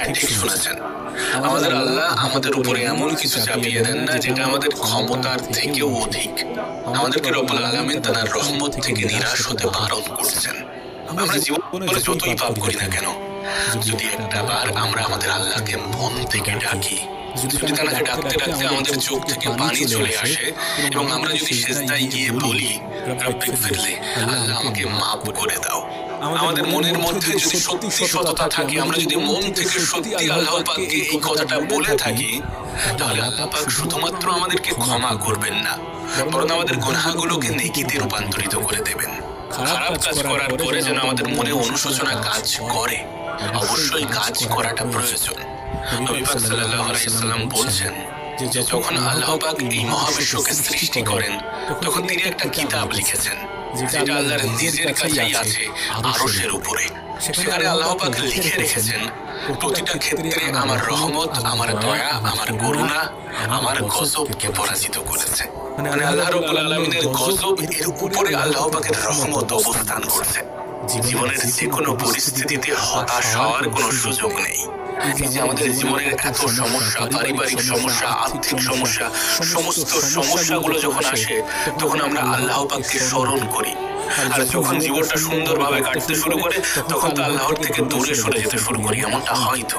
হ্যাঁ, ঠিক শুনেছেন। আমাদের আল্লাহ আমাদের উপরে এমন কিছু চাপিয়ে দেন না যেটা আমাদের ক্ষমতার থেকেও অধিক। আমাদেরকে রব্বুল আলামিন তার রহমত থেকে নিরাশ হতে বারণ করছেন। আমরা জীবনে যতই পাপ করি না কেন, যদি একটা বার আমরা আমাদের আল্লাহকে মন থেকে ডাকি, যদি তাকে ডাকতে ডাকতে আমাদের চোখ থেকে পানি চলে আসে এবং আমরা যদি সেজদায় গিয়ে বলি রব্বিক ফিরলি, আল্লাহ আমাকে মাফ করে দাও, আমাদের মনের মধ্যে যদি সত্যি সততা থাকে, আমরা যদি মন থেকে সত্যি আল্লাহ পাককে এই কথাটা বলে থাকি, তাহলে আল্লাহ পাক শুধুমাত্র আমাদেরকে ক্ষমা করবেন না, বরং আমাদের গুনাহগুলোকে নেকিতে রূপান্তরিত করে দেবেন। খারাপ কাজ করার পরে যেন আমাদের মনে অনুশোচনা কাজ করে, অবশ্যই কাজ করাটা প্রয়োজন। নবী পাক সাল্লাল্লাহু আলাইহি ওয়াসাল্লাম বলছেন যে যখন আল্লাহ পাক এই মহাবিশ্বকে সৃষ্টি করেন, তখন তিনি একটা কিতাব লিখেছেন যেটা আল্লাহর নিজের কাছেই আছে, আরশের উপরে। সেখানে আল্লাহ পাক লিখে রেখেছেন প্রতিটা ক্ষেত্রে আমার রহমত, আমার দয়া, আমার করুণা, আমার গজবকে পরাজিত করেছে। মানে আল্লাহ রাব্বুল আলামিনের গজব এর উপরে আল্লাহ পাকের রহমত অবস্থান করছে। জীবনের যে কোনো পরিস্থিতিতে হতাশ হওয়ার কোনো সুযোগ নেই। এই যে আমাদের জীবনের এত সমস্যা, পারিবারিক সমস্যা, আর্থিক সমস্যা, সমস্ত সমস্যাগুলো যখন আসে, তখন আমরা আল্লাহ পাককে স্মরণ করি। আর যখন জীবনটা সুন্দরভাবে কাটতে শুরু করে, তখন তো আল্লাহর থেকে দূরে সরে যেতে শুরু করি, এমনটা হয়তো।